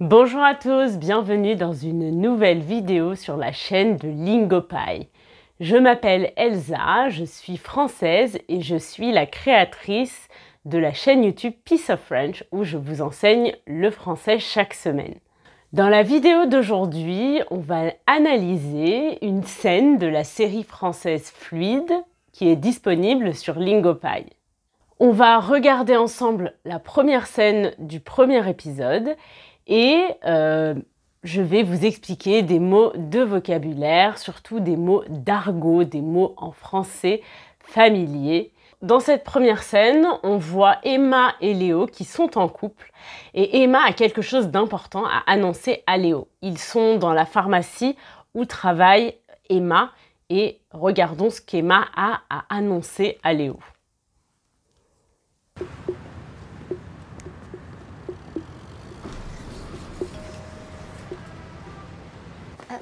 Bonjour à tous, bienvenue dans une nouvelle vidéo sur la chaîne de Lingopie. Je m'appelle Elsa, je suis française et je suis la créatrice de la chaîne YouTube Piece of French où je vous enseigne le français chaque semaine. Dans la vidéo d'aujourd'hui, on va analyser une scène de la série française Fluide qui est disponible sur Lingopie. On va regarder ensemble la première scène du premier épisode et je vais vous expliquer des mots de vocabulaire, surtout des mots d'argot, des mots en français familier. Dans cette première scène, on voit Emma et Léo qui sont en couple et Emma a quelque chose d'important à annoncer à Léo. Ils sont dans la pharmacie où travaille Emma et regardons ce qu'Emma a à annoncer à Léo.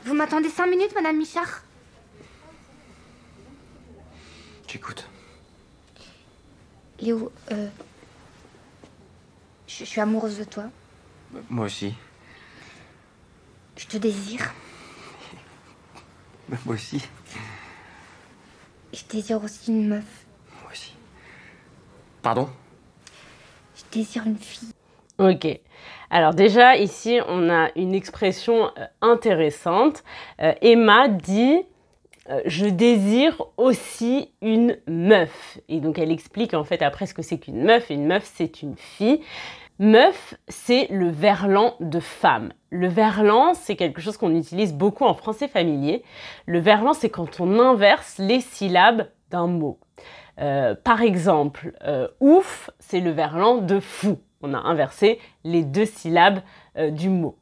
Vous m'attendez 5 minutes, Madame Michard? J'écoute. Léo, je suis amoureuse de toi. Moi aussi. Je te désire. Moi aussi. Je désire aussi une meuf. Moi aussi. Pardon? Je désire une fille. Ok. Alors déjà, ici, on a une expression intéressante. Emma dit « Je désire aussi une meuf ». Et donc, elle explique en fait après ce que c'est qu'une meuf. Une meuf, c'est une fille. Meuf, c'est le verlan de femme. Le verlan, c'est quelque chose qu'on utilise beaucoup en français familier. Le verlan, c'est quand on inverse les syllabes d'un mot. Par exemple, ouf, c'est le verlan de fou. On a inversé les deux syllabes du mot.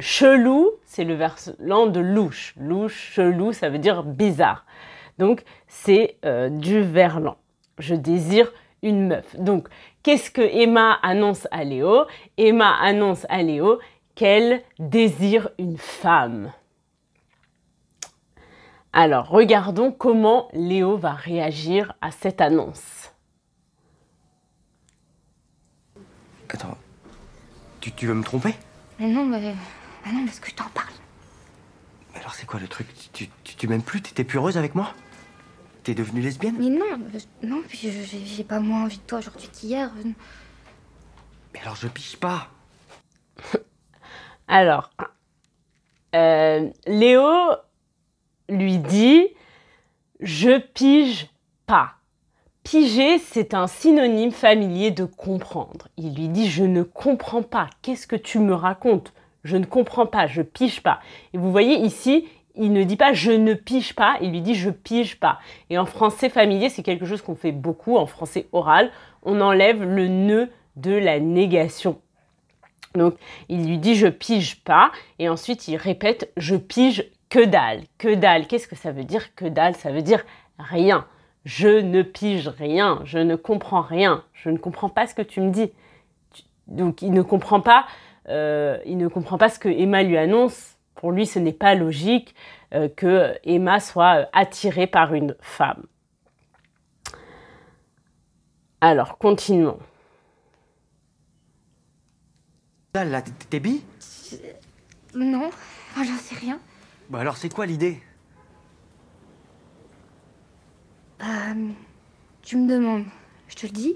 Chelou, c'est le verlan de louche. Louche, chelou, ça veut dire bizarre. Donc, c'est du verlan. Je désire une meuf. Donc, qu'est-ce que Emma annonce à Léo? Emma annonce à Léo qu'elle désire une femme. Alors, regardons comment Léo va réagir à cette annonce. Attends. Tu veux me tromper? Mais non, non, parce que je t'en parle. Mais alors c'est quoi le truc? Tu m'aimes plus? T'es plus heureuse avec moi? T'es devenue lesbienne? Mais non, non, puis j'ai pas moins envie de toi aujourd'hui qu'hier. Mais alors je pige pas. Alors, Léo lui dit « Je pige pas ». Piger, c'est un synonyme familier de comprendre. Il lui dit « Je ne comprends pas. Qu'est-ce que tu me racontes? Je ne comprends pas, je pige pas. » Et vous voyez ici, il ne dit pas « Je ne pige pas », il lui dit « Je pige pas ». Et en français familier, c'est quelque chose qu'on fait beaucoup, en français oral, on enlève le « ne » de la négation. Donc, il lui dit « Je pige pas » et ensuite il répète « Je pige que dalle ». Que dalle, qu'est-ce que ça veut dire que dalle? Ça veut dire rien. Je ne pige rien, je ne comprends rien, je ne comprends pas ce que tu me dis. Donc il ne comprend pas ce que Emma lui annonce. Pour lui, ce n'est pas logique que Emma soit attirée par une femme. Alors, continuons. Là, t'es bi? Non, j'en sais rien. Bah alors c'est quoi l'idée? Tu me demandes, je te le dis.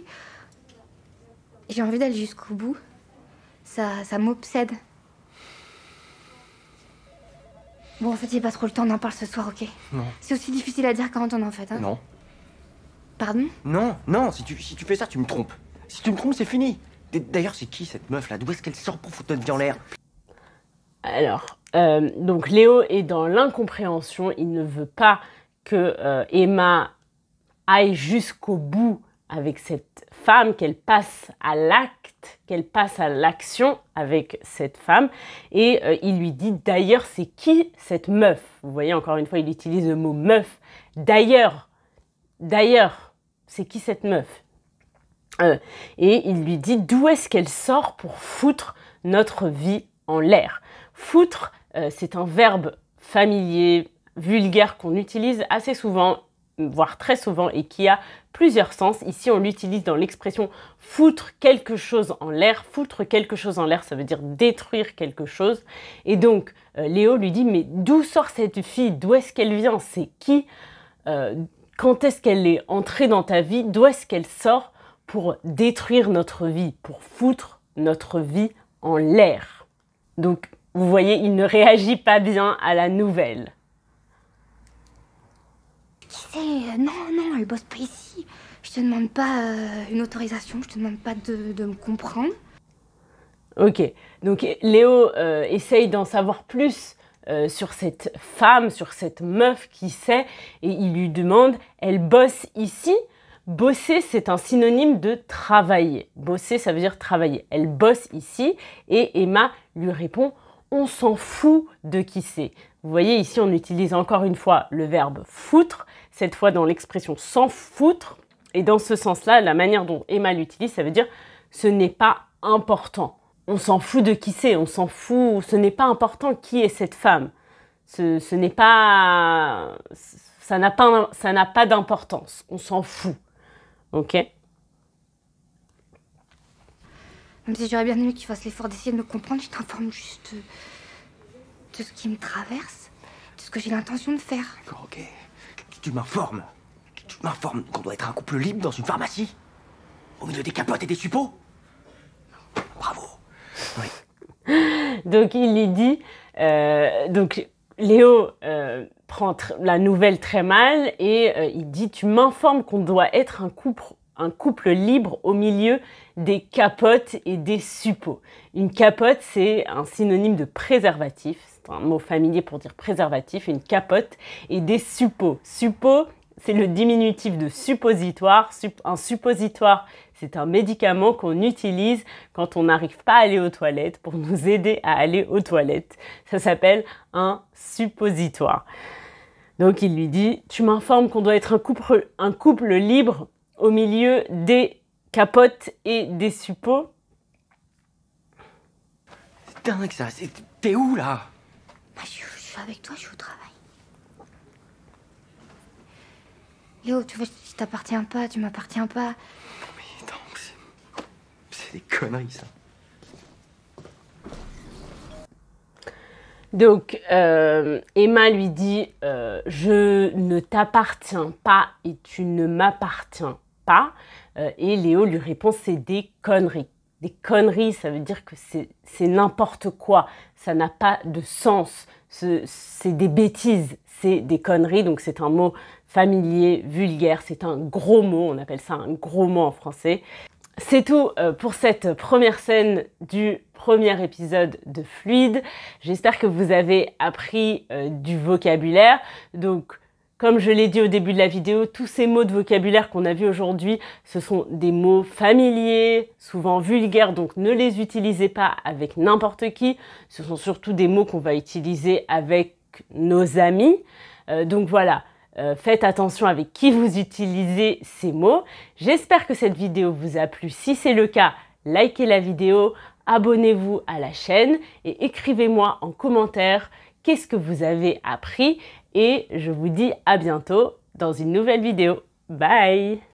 J'ai envie d'aller jusqu'au bout. Ça m'obsède. Bon, en fait, j'ai pas trop le temps, on en parle ce soir, ok? Non. C'est aussi difficile à dire quand on en fait, hein? Non. Pardon? Non, non, si tu fais ça, tu me trompes. Si tu me trompes, c'est fini. D'ailleurs, c'est qui cette meuf là? D'où est-ce qu'elle sort pour foutre notre vie en l'air? Alors, donc Léo est dans l'incompréhension, il ne veut pas que Emma aille jusqu'au bout avec cette femme, qu'elle passe à l'acte, qu'elle passe à l'action avec cette femme. Et il lui dit d'ailleurs, c'est qui cette meuf? Vous voyez, encore une fois, il utilise le mot meuf. D'ailleurs, c'est qui cette meuf? Et il lui dit d'où est-ce qu'elle sort pour foutre notre vie en l'air? Foutre, c'est un verbe familier, vulgaire qu'on utilise assez souvent, voire très souvent, et qui a plusieurs sens. Ici, on l'utilise dans l'expression foutre quelque chose en l'air. Foutre quelque chose en l'air, ça veut dire détruire quelque chose. Et donc, Léo lui dit, mais d'où sort cette fille? D'où est-ce qu'elle vient? C'est qui? Quand est-ce qu'elle est entrée dans ta vie? D'où est-ce qu'elle sort pour détruire notre vie, pour foutre notre vie en l'air? Donc, vous voyez, il ne réagit pas bien à la nouvelle. Qui c'est? Non, elle bosse pas ici. Je te demande pas une autorisation, je te demande pas de me comprendre. Ok, donc Léo essaye d'en savoir plus sur cette femme, sur cette meuf qui sait, et il lui demande, elle bosse ici? Bosser, c'est un synonyme de travailler. Bosser, ça veut dire travailler. Elle bosse ici, et Emma lui répond, on s'en fout de qui c'est. Vous voyez, ici, on utilise encore une fois le verbe foutre, cette fois dans l'expression s'en foutre, et dans ce sens-là, la manière dont Emma l'utilise, ça veut dire ce n'est pas important. On s'en fout de qui c'est, on s'en fout, ce n'est pas important qui est cette femme. Ce n'est pas... Ça n'a pas d'importance, on s'en fout. Ok? Même si j'aurais bien aimé que tu fasses l'effort d'essayer de me comprendre, je t'informe juste de ce qui me traverse, de ce que j'ai l'intention de faire. D'accord, ok. Tu m'informes. Tu m'informes qu'on doit être un couple libre dans une pharmacie? Au milieu des capotes et des suppôts? Bravo. Oui. Donc il lui dit, donc Léo prend la nouvelle très mal et il dit, tu m'informes qu'on doit être un couple libre au milieu des capotes et des suppôts. Une capote, c'est un synonyme de préservatif, c'est un mot familier pour dire préservatif, une capote, et des suppôts. Suppôt, c'est le diminutif de suppositoire. Un suppositoire, c'est un médicament qu'on utilise quand on n'arrive pas à aller aux toilettes pour nous aider à aller aux toilettes. Ça s'appelle un suppositoire. Donc il lui dit, tu m'informes qu'on doit être un couple libre au milieu des capotes et des suppôts. C'est dingue ça, t'es où là? Bah, je suis avec toi, je suis au travail. Léo, tu vois, tu t'appartiens pas, tu m'appartiens pas. Mais attends, c'est des conneries ça. Donc, Emma lui dit, je ne t'appartiens pas et tu ne m'appartiens pas. Et Léo lui répond, c'est des conneries. Des conneries, ça veut dire que c'est n'importe quoi. Ça n'a pas de sens. C'est des bêtises, c'est des conneries. Donc, c'est un mot familier, vulgaire. C'est un gros mot. On appelle ça un gros mot en français. C'est tout pour cette première scène du premier épisode de Fluide. J'espère que vous avez appris du vocabulaire. Donc, comme je l'ai dit au début de la vidéo, tous ces mots de vocabulaire qu'on a vus aujourd'hui, ce sont des mots familiers, souvent vulgaires, donc ne les utilisez pas avec n'importe qui. Ce sont surtout des mots qu'on va utiliser avec nos amis. Donc voilà. Faites attention avec qui vous utilisez ces mots. J'espère que cette vidéo vous a plu. Si c'est le cas, likez la vidéo, abonnez-vous à la chaîne et écrivez-moi en commentaire qu'est-ce que vous avez appris. Et je vous dis à bientôt dans une nouvelle vidéo. Bye!